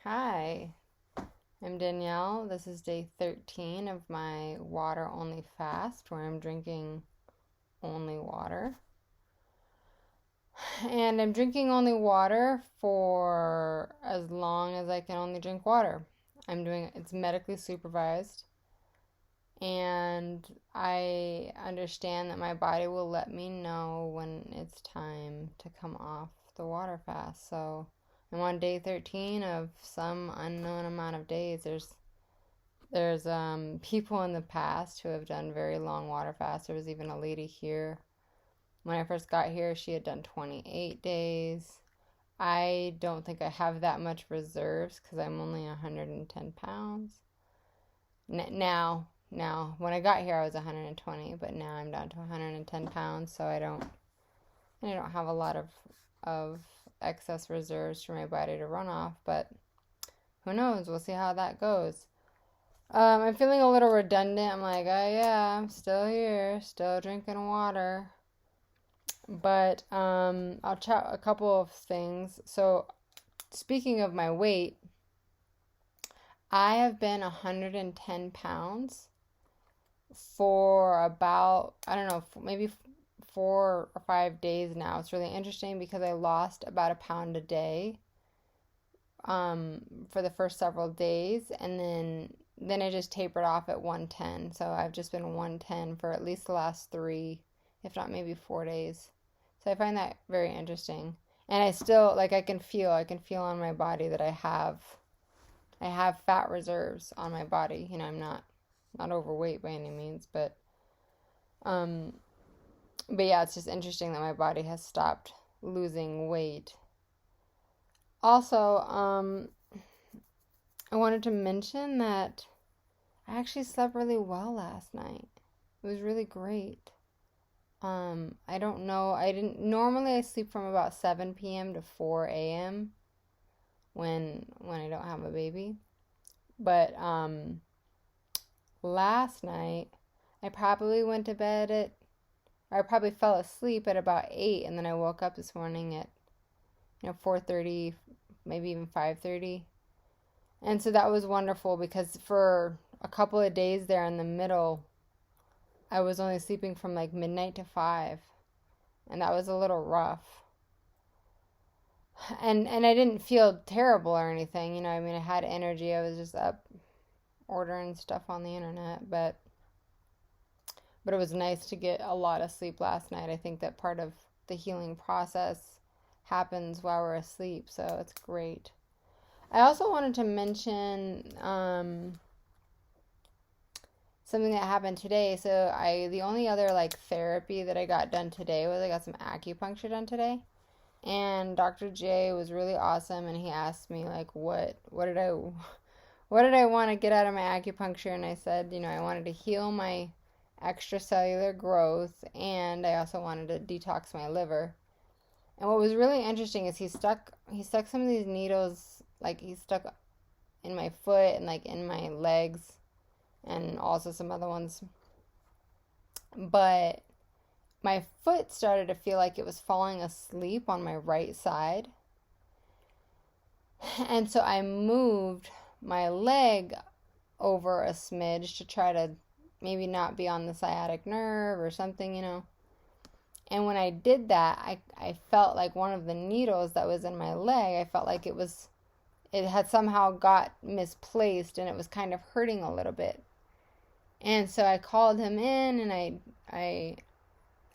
Hi, I'm Danielle. This is day 13 of my water only fast where I'm drinking only water. And I'm drinking only water for as long as I can only drink water. It's medically supervised, and I understand that my body will let me know when it's time to come off the water fast. So I'm on day 13 of some unknown amount of days. There's people in the past who have done very long water fasts. There was even a lady here. When I first got here, she had done 28 days. I don't think I have that much reserves because I'm only 110 pounds. Now, when I got here, I was 120, but now I'm down to 110 pounds, so I don't have a lot of excess reserves for my body to run off, but who knows? We'll see how that goes. I'm feeling a little redundant. I'm like, oh yeah, I'm still here, still drinking water. But I'll chat a couple of things. So, speaking of my weight, I have been 110 pounds for about, I don't know, maybe 4 or 5 days now. It's really interesting because I lost about a pound a day for the first several days, and then I just tapered off at 110. So I've just been 110 for at least the last 3, if not maybe 4 days. So I find that very interesting. And I still like I can feel on my body that I have fat reserves on my body. I'm not overweight by any means, um but yeah, it's just interesting that my body has stopped losing weight. Also, I wanted to mention that I actually slept really well last night. It was really great. I don't know. I didn't normally I sleep from about 7 p.m. to 4 a.m. when I don't have a baby. But last night I probably went to bed at or I probably fell asleep at about 8, and then I woke up this morning at 4:30, maybe even 5:30. And so that was wonderful because for a couple of days there in the middle, I was only sleeping from like midnight to 5, and that was a little rough. And I didn't feel terrible or anything, I mean, I had energy. I was just up ordering stuff on the internet, but it was nice to get a lot of sleep last night. I think that part of the healing process happens while we're asleep, so it's great. I also wanted to mention something that happened today. So the only other like therapy that I got done today was I got some acupuncture done today, and Dr. J was really awesome, and he asked me like what did I want to get out of my acupuncture, and I said I wanted to heal my extracellular growth, and I also wanted to detox my liver. And what was really interesting is he stuck some of these needles, like he stuck in my foot and like in my legs and also some other ones. But my foot started to feel like it was falling asleep on my right side. And so I moved my leg over a smidge to try to maybe not be on the sciatic nerve or something. And when I did that, I felt like one of the needles that was in my leg, I felt like it had somehow got misplaced, and it was kind of hurting a little bit. And so I called him in, and I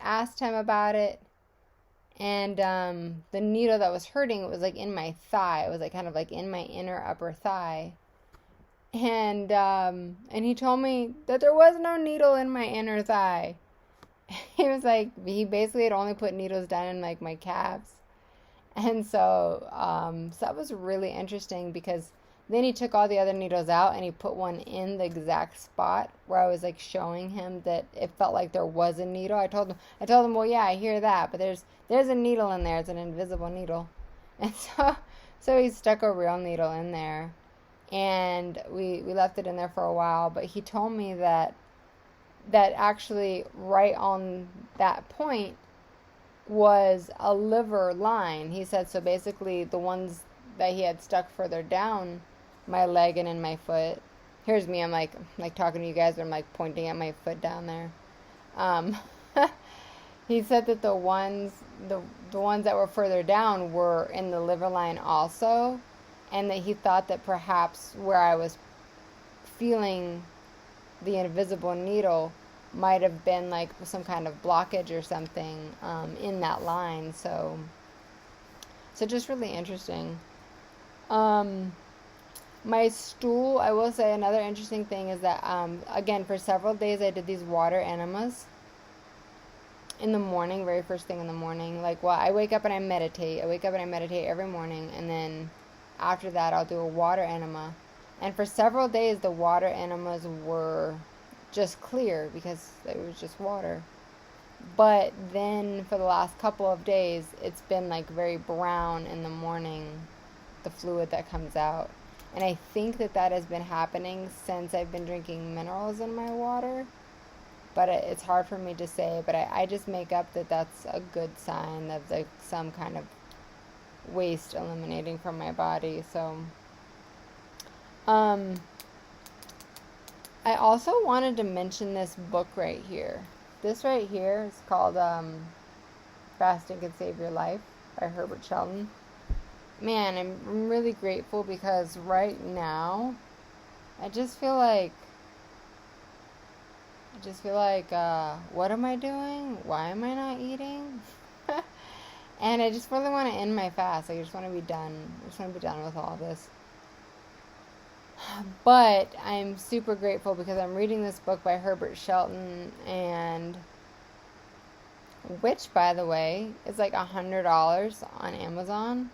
asked him about it. And the needle that was hurting, it was like in my thigh. It was like kind of like in my inner upper thigh. And he told me that there was no needle in my inner thigh. He was like, he basically had only put needles down in like my calves. And so that was really interesting because then he took all the other needles out and he put one in the exact spot where I was like showing him that it felt like there was a needle. I told him, well, yeah, I hear that, but there's a needle in there. It's an invisible needle. And so he stuck a real needle in there, and we left it in there for a while. But he told me that actually right on that point was a liver line. He said, so basically the ones that he had stuck further down my leg and in my foot. Here's me, I'm like talking to you guys, but I'm like pointing at my foot down there. Um, he said that the ones that were further down were in the liver line also, and that he thought that perhaps where I was feeling the invisible needle might have been like some kind of blockage or something in that line. So just really interesting. My stool, I will say another interesting thing is that, again, for several days I did these water enemas in the morning, very first thing in the morning. Like, well, I wake up and I meditate. I wake up and I meditate every morning, and then after that I'll do a water enema. And for several days the water enemas were just clear because it was just water. But then for the last couple of days it's been like very brown in the morning, the fluid that comes out. And I think that has been happening since I've been drinking minerals in my water. But it's hard for me to say. But I just make up that that's a good sign of like some kind of waste eliminating from my body. So, I also wanted to mention this book right here. This right here is called Fasting Can Save Your Life by Herbert Shelton. Man, I'm really grateful because right now I just feel like what am I doing? Why am I not eating? And I just really want to end my fast. I just want to be done. I just want to be done with all this. But I'm super grateful because I'm reading this book by Herbert Shelton, and which, by the way, is like $100 on Amazon.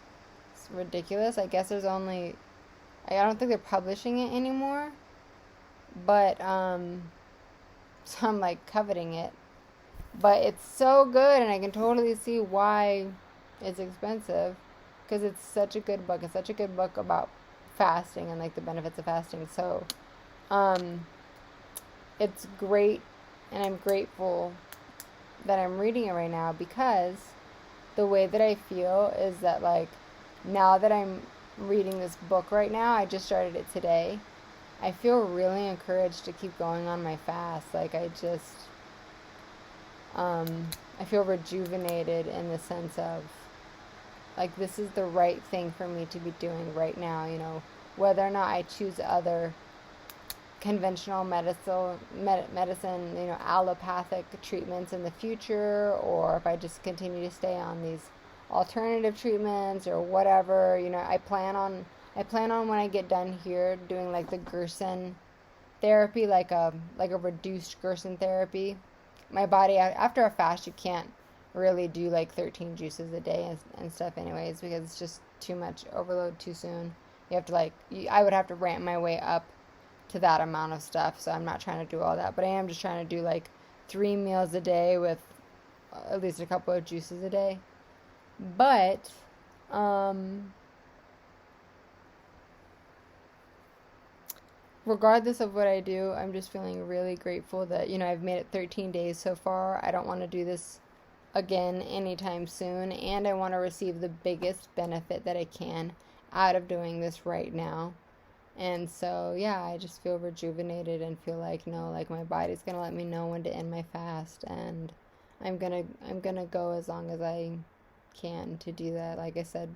It's ridiculous. I guess there's only, I don't think they're publishing it anymore, but so I'm like coveting it. But it's so good, and I can totally see why it's expensive, because it's such a good book. It's such a good book about fasting and like the benefits of fasting. So it's great, and I'm grateful that I'm reading it right now, because the way that I feel is that, like, now that I'm reading this book right now, I just started it today, I feel really encouraged to keep going on my fast. Like, I feel rejuvenated in the sense of, like, this is the right thing for me to be doing right now, you know, whether or not I choose other conventional medicine, you know, allopathic treatments in the future, or if I just continue to stay on these alternative treatments or whatever, you know, I plan on when I get done here doing like the Gerson therapy, like a reduced Gerson therapy. My body, after a fast, you can't really do like 13 juices a day and stuff anyways, because it's just too much overload too soon. You have to I would have to ramp my way up to that amount of stuff, so I'm not trying to do all that, but I am just trying to do like 3 meals a day with at least a couple of juices a day. But regardless of what I do, I'm just feeling really grateful that, you know, I've made it 13 days so far. I don't want to do this again anytime soon, and I want to receive the biggest benefit that I can out of doing this right now. And so, yeah, I just feel rejuvenated and feel like, no, like, my body's going to let me know when to end my fast, and I'm going to go as long as I can to do that. Like I said,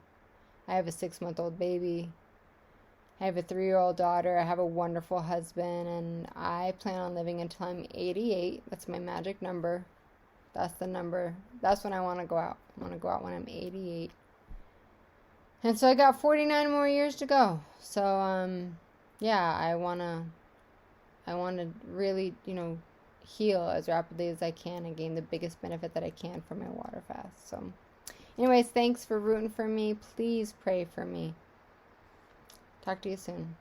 I have a 6-month-old baby. I have a 3-year-old daughter. I have a wonderful husband, and I plan on living until I'm 88. That's my magic number. That's the number. That's when I want to go out. I want to go out when I'm 88. And so I got 49 more years to go. So, yeah, I want to really, you know, heal as rapidly as I can and gain the biggest benefit that I can from my water fast. So, anyways, thanks for rooting for me. Please pray for me. Talk to you soon.